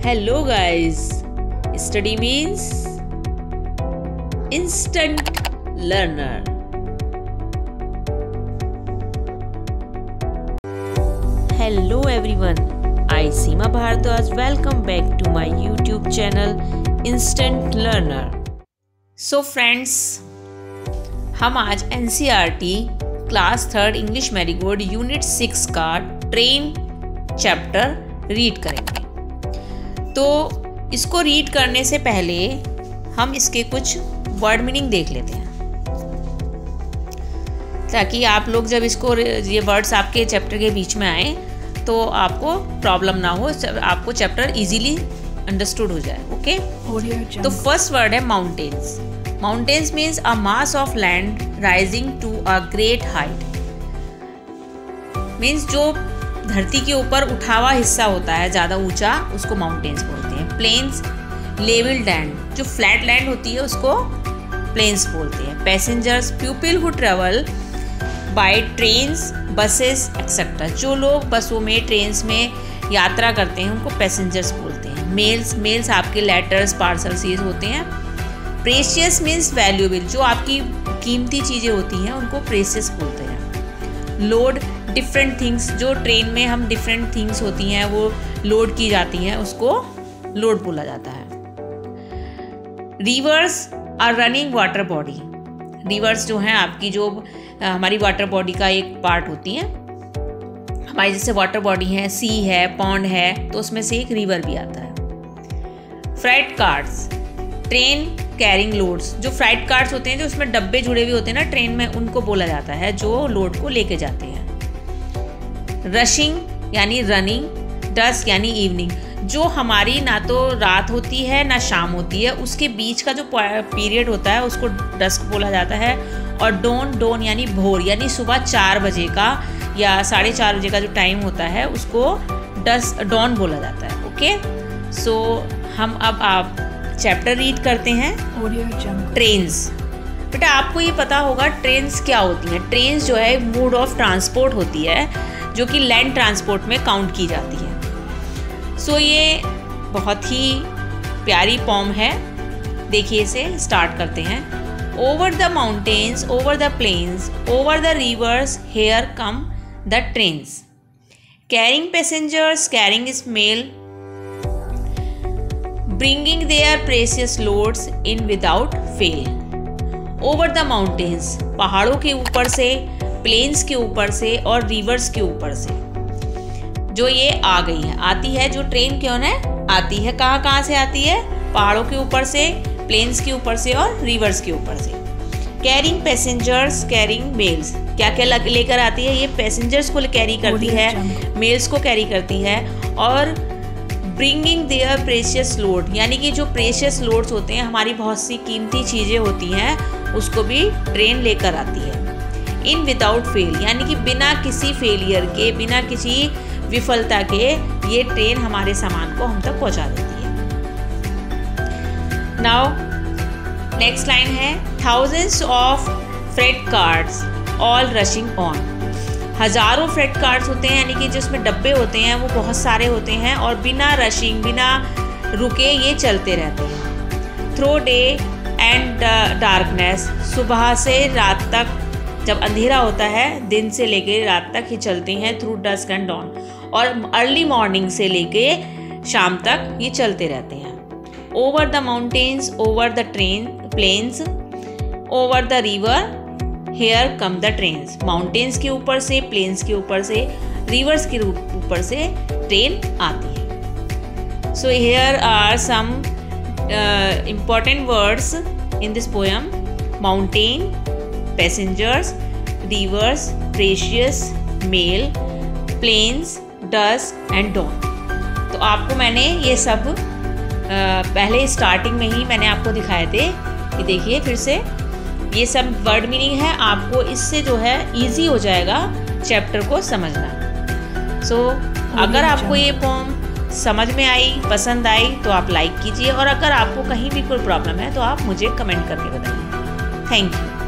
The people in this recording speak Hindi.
Hello guys, study means instant learner. Hello everyone, I Seema Bhardwaj welcome back to my YouTube channel Instant Learner. So friends, हम आज NCERT class 3 English marigold unit 6 का ट्रेन चैप्टर रीड करेंगे। तो इसको रीड करने से पहले हम इसके कुछ वर्ड मीनिंग देख लेते हैं, ताकि आप लोग जब इसको ये वर्ड्स आपके चैप्टर के बीच में आए तो आपको प्रॉब्लम ना हो, आपको चैप्टर इजीली अंडरस्टूड हो जाए। ओके, तो फर्स्ट वर्ड है mountains. Mountains means a mass of land rising to a great height. Means जो धरती के ऊपर उठा हुआ हिस्सा होता है ज़्यादा ऊंचा, उसको माउंटेन्स बोलते हैं। प्लेन्स लेवल लैंड, जो फ्लैट लैंड होती है उसको प्लेन्स बोलते हैं। Passengers people who travel by trains buses etcetera, जो लोग बसों में ट्रेन्स में यात्रा करते हैं उनको पैसेंजर्स बोलते हैं। मेल्स आपके लेटर्स पार्सल्स ये होते हैं। प्रेशियस मीन्स वैल्यूएबल, जो आपकी कीमती चीज़ें होती हैं उनको प्रेशियस बोलते हैं। लोड डिफरेंट थिंग्स, जो ट्रेन में हम डिफरेंट थिंग्स होती हैं वो लोड की जाती हैं, उसको लोड बोला जाता है। Rivers are running water body. Rivers जो हैं आपकी, जो हमारी वाटर बॉडी का एक पार्ट होती हैं, हमारी जैसे वाटर बॉडी है, सी है, पॉन्ड है, तो उसमें से एक रिवर भी आता है। Freight cars, train carrying loads, जो फ्राइट कार्स होते हैं जो उसमें डब्बे जुड़े हुए होते हैं ना ट्रेन में, उनको बोला जाता है जो लोड को लेके जाते हैं। रशिंग यानी रनिंग, डस्क यानी इवनिंग, जो हमारी ना तो रात होती है ना शाम होती है, उसके बीच का जो पीरियड होता है उसको डस्क बोला जाता है। और डोन यानी भोर, यानी सुबह 4 बजे का या 4:30 बजे का जो टाइम होता है उसको डॉन बोला जाता है। ओके, सो हम अब आप चैप्टर रीड करते हैं। ट्रेन्स। बेटा आपको ये पता होगा ट्रेन्स क्या होती हैं। ट्रेन्स जो है मोड ऑफ ट्रांसपोर्ट होती है, जो कि लैंड ट्रांसपोर्ट में काउंट की जाती है। सो ये बहुत ही प्यारी पॉम है, देखिए इसे स्टार्ट करते हैं। Over the mountains, over the plains, over the rivers, here come the trains, carrying passengers, carrying mail, bringing their precious loads in without fail. Over the mountains, पहाड़ों के ऊपर से, प्लेन्स के ऊपर से और रिवर्स के ऊपर से जो ये आ गई है, आती है जो ट्रेन क्यों है आती है, कहाँ से आती है, पहाड़ों के ऊपर से, प्लेन्स के ऊपर से और रिवर्स के ऊपर से। कैरिंग पैसेंजर्स, कैरिंग मेल्स, क्या क्या लेकर आती है, ये पैसेंजर्स को कैरी करती है, मेल्स को कैरी करती है। और ब्रिंगिंग देयर प्रेशियस लोड, यानी कि जो प्रेशियस लोड्स होते हैं, हमारी बहुत सी कीमती चीज़ें होती हैं, उसको भी ट्रेन लेकर आती है। इन विदाउट फेल, यानी कि बिना किसी फेलियर के, बिना किसी विफलता के ये ट्रेन हमारे सामान को हम तक पहुंचा देती है। नाउ नेक्स्ट लाइन है, thousands of freight cars all rushing on. हज़ारों फ्रेट कार्ड्स होते हैं, यानी कि जिसमें डब्बे होते हैं वो बहुत सारे होते हैं और बिना रशिंग, बिना रुके ये चलते रहते हैं। थ्रू डे एंड डार्कनेस, सुबह से रात तक, जब अंधेरा होता है दिन से लेके रात तक ही चलते हैं। थ्रू डस्क एंड डॉन, और अर्ली मॉर्निंग से लेके शाम तक ये चलते रहते हैं। Over the mountains, over the plains, over the river, here come the trains, mountains के ऊपर से, प्लेन्स के ऊपर से, रिवर्स के ऊपर से ट्रेन आती है। So here are some important words in this poem: mountain, passengers, rivers, precious, mail, planes, dusk and dawn। तो आपको मैंने ये सब पहले स्टार्टिंग में ही मैंने आपको दिखाए थे कि देखिए फिर से ये सब वर्ड मीनिंग है, आपको इससे जो है इजी हो जाएगा चैप्टर को समझना। सो अगर आपको ये पोम समझ में आई, पसंद आई तो आप लाइक कीजिए, और अगर आपको कहीं भी कोई प्रॉब्लम है तो आप मुझे कमेंट करके बताइए। Thank you.